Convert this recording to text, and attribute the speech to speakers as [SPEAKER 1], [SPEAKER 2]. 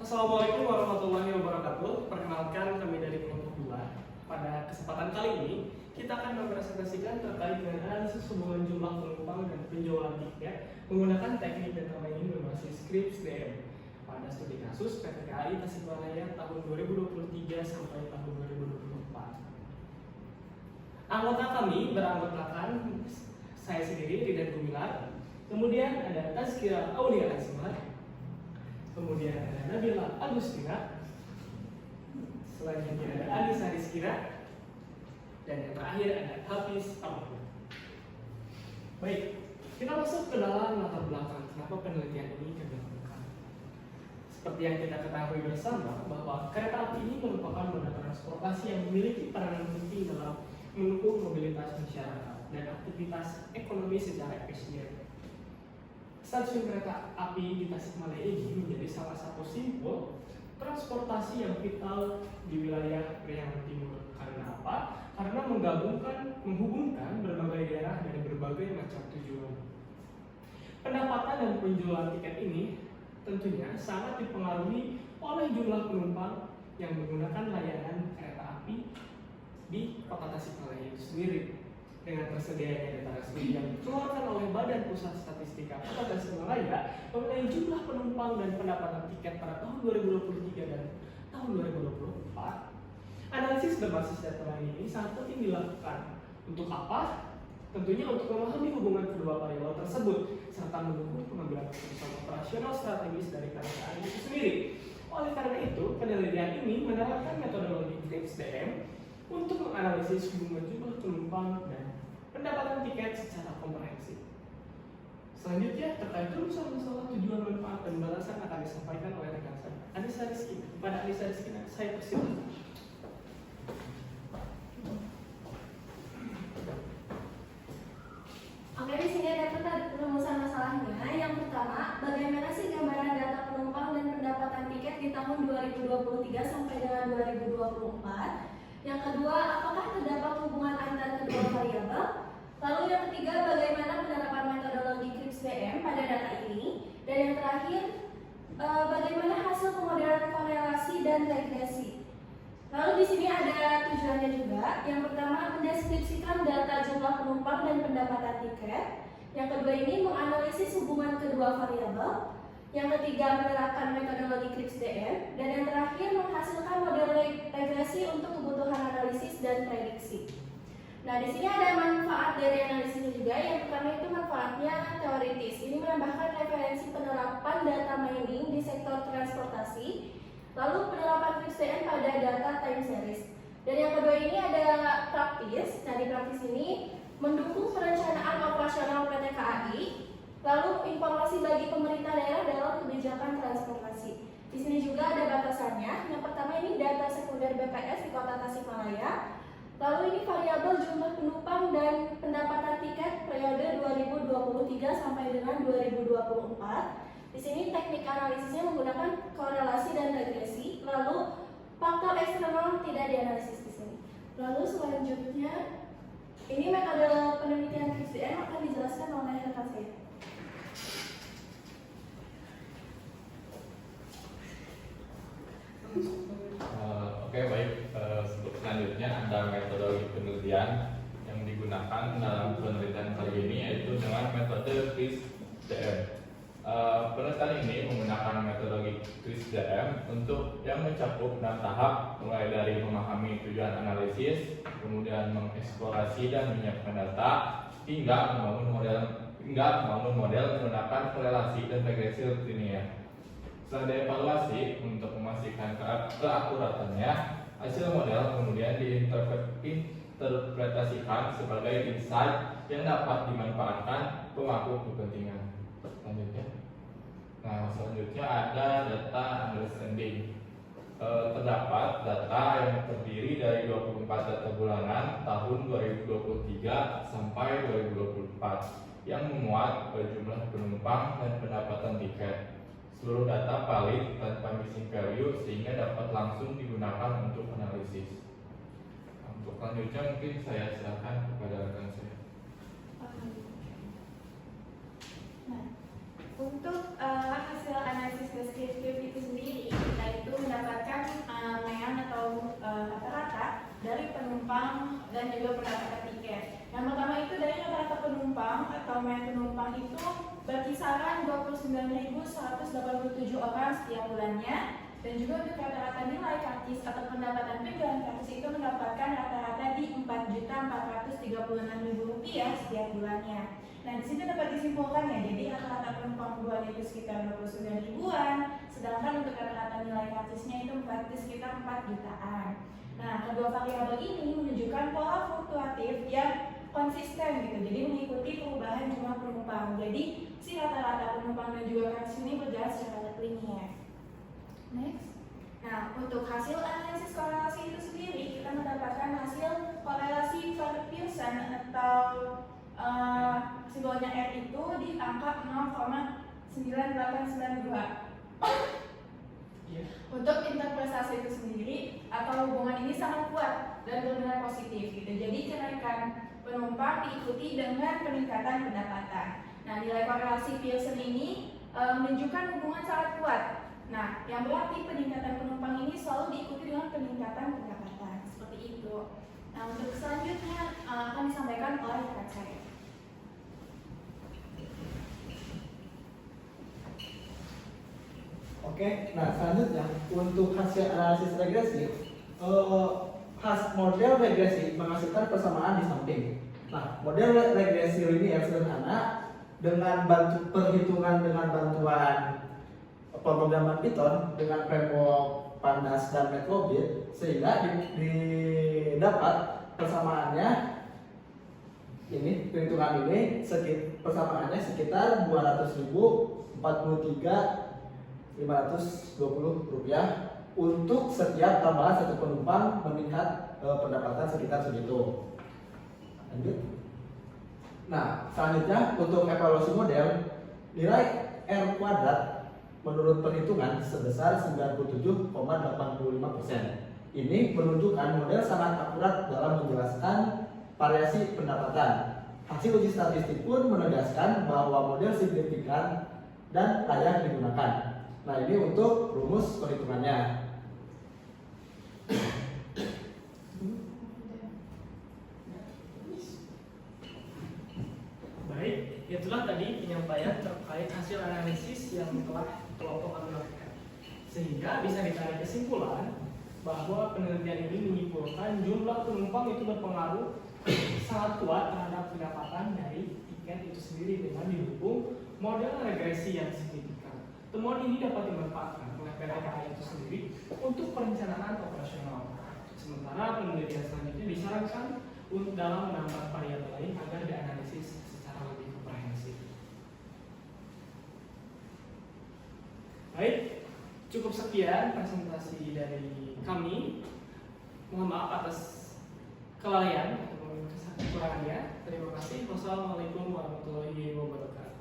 [SPEAKER 1] Assalamualaikum warahmatullahi wabarakatuh. Perkenalkan, kami dari kelompok 2. Pada kesempatan kali ini, kita akan mempresentasikan terkait dengan analisis hubungan jumlah penumpang dan penjualan tiket menggunakan teknik data mining berbasis Scripps DM pada studi kasus PT KAI Tasikmalaya tahun 2023 sampai tahun 2024. Anggota kami beranggotakan saya sendiri, Ridan Gumilar, kemudian ada Tazkira Aulia Azmar, kemudian ada Nabila Agustina, selanjutnya ada Anissa Rizkira, dan yang terakhir ada Hafiz Ahmad. Baik, kita masuk ke dalam latar belakang kenapa penelitian ini kami lakukan. Seperti yang kita ketahui bersama bahwa kereta api ini merupakan moda transportasi yang memiliki peranan penting dalam mendukung mobilitas masyarakat dan aktivitas ekonomi secara efisien. Stasiun kereta api di Tasikmalaya ini menjadi salah satu simbol transportasi yang vital di wilayah Priangan Timur. Karena apa? Karena menghubungkan berbagai daerah dari berbagai macam tujuan. Pendapatan dan penjualan tiket ini tentunya sangat dipengaruhi oleh jumlah penumpang yang menggunakan layanan kereta api di Kota Tasikmalaya itu sendiri. Dengan tersedianya data resmi yang dikeluarkan oleh Badan Pusat Statistika Kota Tasikmalaya mengenai jumlah penumpang dan pendapatan tiket pada tahun 2023 dan tahun 2024, analisis berbasis data ini sangat penting dilakukan. Untuk apa? Tentunya untuk memahami hubungan kedua variabel tersebut serta mendukung pengambilan keputusan operasional strategis dari kereta itu sendiri. Oleh karena itu, penelitian ini menerapkan metodologi Scripps DM untuk menganalisis hubungan jumlah penumpang dan pendapatan tiket secara komprehensif. Selanjutnya, terkait rumusan masalah tujuan, manfaat, dan balasan akan disampaikan oleh rekan saya, Anissa Rizkina. Kepada Anissa Rizkina, saya persilakan.
[SPEAKER 2] Oke, di sini ada rumusan masalahnya. Yang pertama, bagaimana sih gambaran data penumpang dan pendapatan tiket di tahun 2023 sampai dengan 2024? Yang kedua, apakah terdapat hubungan antara kedua variabel? Lalu yang ketiga, bagaimana penerapan metodologi Scripps DM pada data ini? Dan yang terakhir, bagaimana hasil pemodelan korelasi dan regresi? Lalu di sini ada tujuannya juga. Yang pertama, mendeskripsikan data jumlah penumpang dan pendapatan tiket. Yang kedua ini menganalisis hubungan kedua variabel. Yang ketiga, menerapkan metodologi Scripps DM. Dan yang terakhir, menghasilkan model regresi untuk kebutuhan analisis dan prediksi. Nah, di sini ada manfaat dari analisisnya juga. Yang pertama itu manfaatnya teoritis. Ini menambahkan referensi penerapan data mining di sektor transportasi. Lalu penerapan Scripps DM pada data time series. Dan yang kedua ini ada praktis. Nah, di praktis ini mendukung perencanaan operasional PT KAI. Lalu informasi bagi pemerintah daerah dalam kebijakan transportasi. Di sini juga ada batasannya. Yang pertama ini data sekunder BPS di Kota Tasikmalaya. Lalu ini variabel jumlah penumpang dan pendapatan tiket periode 2023 sampai dengan 2024. Di sini teknik analisisnya menggunakan korelasi dan regresi. Lalu faktor eksternal tidak dianalisis di sini. Lalu selanjutnya ini metode penelitian Scripps DM akan dijelaskan oleh rekan saya.
[SPEAKER 3] Oke, baik. Selanjutnya ada metodologi penelitian yang digunakan dalam penelitian kali ini, yaitu dengan metode Scripps DM. Penelitian ini menggunakan metodologi Scripps DM untuk yang mencakup 6 tahap, mulai dari memahami tujuan analisis, kemudian mengeksplorasi dan menyiapkan data, hingga membangun model menggunakan korelasi dan regresi rutinier. Setelah dievaluasi untuk memastikan keakuratannya, hasil model kemudian diinterpretasikan sebagai insight yang dapat dimanfaatkan pemangku kepentingan. Selanjutnya ada data understanding. Terdapat data yang terdiri dari 24 data bulanan tahun 2023 sampai 2024 yang memuat jumlah penumpang dan pendapatan tiket. Seluruh data valid tanpa missing value sehingga dapat langsung digunakan untuk analisis. Untuk selanjutnya mungkin saya silakan kepada rekan saya.
[SPEAKER 2] Nah, untuk hasil analisis deskriptif itu sendiri, kita
[SPEAKER 4] juga pendapatan tiket. Yang pertama itu dari rata-rata penumpang atau penumpang itu berkisaran 29.187 orang setiap bulannya. Dan juga untuk rata-rata nilai karcis atau pendapatan penjualan karcis itu mendapatkan rata-rata di Rp4.436.000 setiap bulannya. Nah, di sini dapat disimpulkan ya, jadi rata-rata penumpang bulan itu sekitar 29 ribuan, sedangkan untuk rata-rata nilai karcisnya itu sekitar 4 jutaan. Nah, kedua variabel ini menunjukkan pola fluktuatif yang konsisten gitu, jadi mengikuti perubahan jumlah penumpang. Jadi, si rata-rata penumpang dan juga karcis ini berjalan secara linier. Next. Nah, untuk hasil analisis korelasi itu sendiri, kita mendapatkan hasil korelasi Pearson atau simbolnya R itu di angka 0,9892. Untuk interpretasi itu sendiri atau hubungan ini sangat kuat dan benar positif gitu. Jadi kenaikan penumpang diikuti dengan peningkatan pendapatan. Nah, nilai korelasi Pearson ini menunjukkan hubungan sangat kuat. Nah, yang berarti peningkatan penumpang ini selalu diikuti dengan peningkatan pendapatan seperti itu. Nah, untuk selanjutnya akan disampaikan oleh rekan saya.
[SPEAKER 5] Oke, nah selanjutnya untuk hasil analisis regresi, model regresi menghasilkan persamaan di samping. Nah, model regresi ini yang sederhana dengan perhitungan dengan bantuan pemrograman Python dengan framework Pandas dan Matplotlib, sehingga didapat persamaannya ini, perhitungan ini persamaannya sekitar 200.043.520 rupiah untuk setiap tambahan satu penumpang meningkat pendapatan sekitar segitu. Lanjut. Nah, selanjutnya untuk evaluasi model, nilai R kuadrat menurut perhitungan sebesar 97,85%. Ini menunjukkan model sangat akurat dalam menjelaskan variasi pendapatan. Hasil uji statistik pun menegaskan bahwa model signifikan dan layak digunakan. Nah, ini untuk rumus perhitungannya.
[SPEAKER 1] Baik, itulah tadi penyampaian terkait hasil analisis yang telah kelompok kami lakukan. Sehingga bisa ditarik kesimpulan bahwa penelitian ini menyimpulkan jumlah penumpang itu berpengaruh sangat kuat terhadap pendapatan dari tiket itu sendiri dengan didukung model regresi yang signifikan. Temuan ini dapat dimanfaatkan oleh PDKA itu sendiri untuk perencanaan operasional. Sementara penelitian selanjutnya disarankan untuk dalam menambah variabel lain agar dianalisis secara lebih komprehensif. Baik, cukup sekian presentasi dari kami. Mohon maaf atas kelalaian ataupun kekurangannya. Terima kasih. Wassalamualaikum warahmatullahi wabarakatuh.